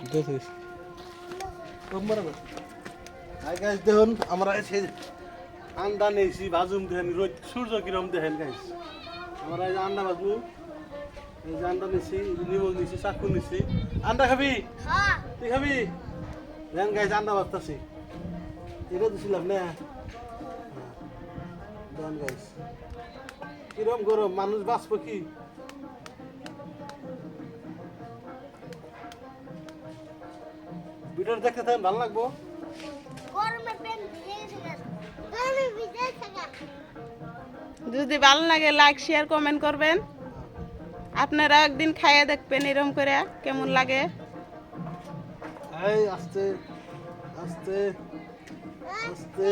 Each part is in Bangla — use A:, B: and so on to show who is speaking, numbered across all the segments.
A: দেখিস দেখুন আমরা সেই আন্ডা নিয়েছি বাজুম দেখেন রোদ সূর্য কিরম দেখেন গাইস আমরা এই যে আন্ডা বাজবো এই যে আন্ডা নিছি নিমক নিছি চাকু নিছি আন্ডা খাবি তুই খাবি দেখেন গাইস আন্ডা বাজতাছি এটা দিছিলাম না দেখেন গাইস কিরম গরম মানুষ বাঁচবো কি ভিডিও দেখতে থাকেন ভালো লাগবো
B: যদি ভালো লাগে লাইক শেয়ার কমেন্ট করবেন আপনারা একদিন খাইয়ে দেখবেন এরকম করে কেমন লাগে
A: এই আস্তে আস্তে আস্তে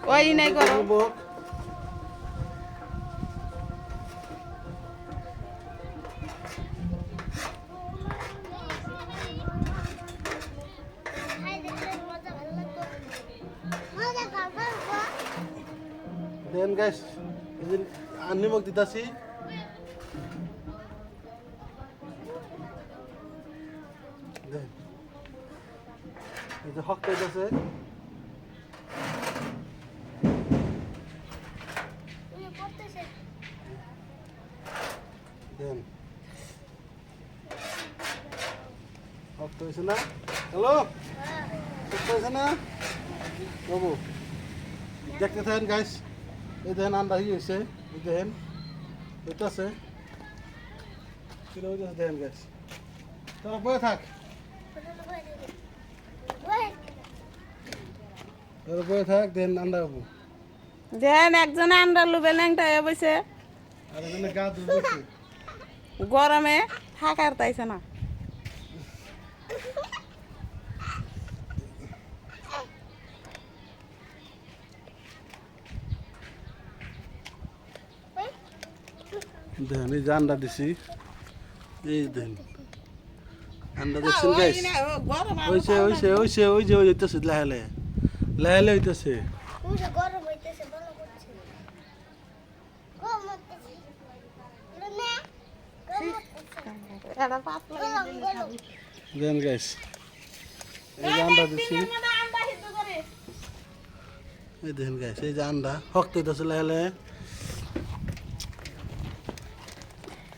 B: ওই নাই করো
A: দেন গাইস এই যে নিমক দিতাছি দেন এই যে হক দিতাছে দেন হক হয়েছে না হ্যালো হক হয়েছে না বাবু দেখতে থাকেন গাইস এই দেখেন আন্ডা হয়েছে এই দেখেন হইতেছে কিলো হইতেছে দেখেন গাইস তোরা বয়ে থাক তোরা বয়ে থাক দেখেন আন্ডা বাবু
B: দেখেন একজনে আন্ডা লুবে ল্যাংটা হয়ে বসে
A: আর এখানে গা ধুয়েছে
B: গরমে থাকার তাইছে না
A: দেখেন এই যে আন্ডা দিছি এই দেখেন আন্ডা দেখছেন গাইস ওইছে ওইছে ওইছে ওই যে ওই হইতেছে লাহেলে লাহেলে হইতেছে দেখেন গাইস এই যে আন্ডা দিছি এই দেখেন গাইস এই যে আন্ডা শক্ত হইতেছে লাহেলে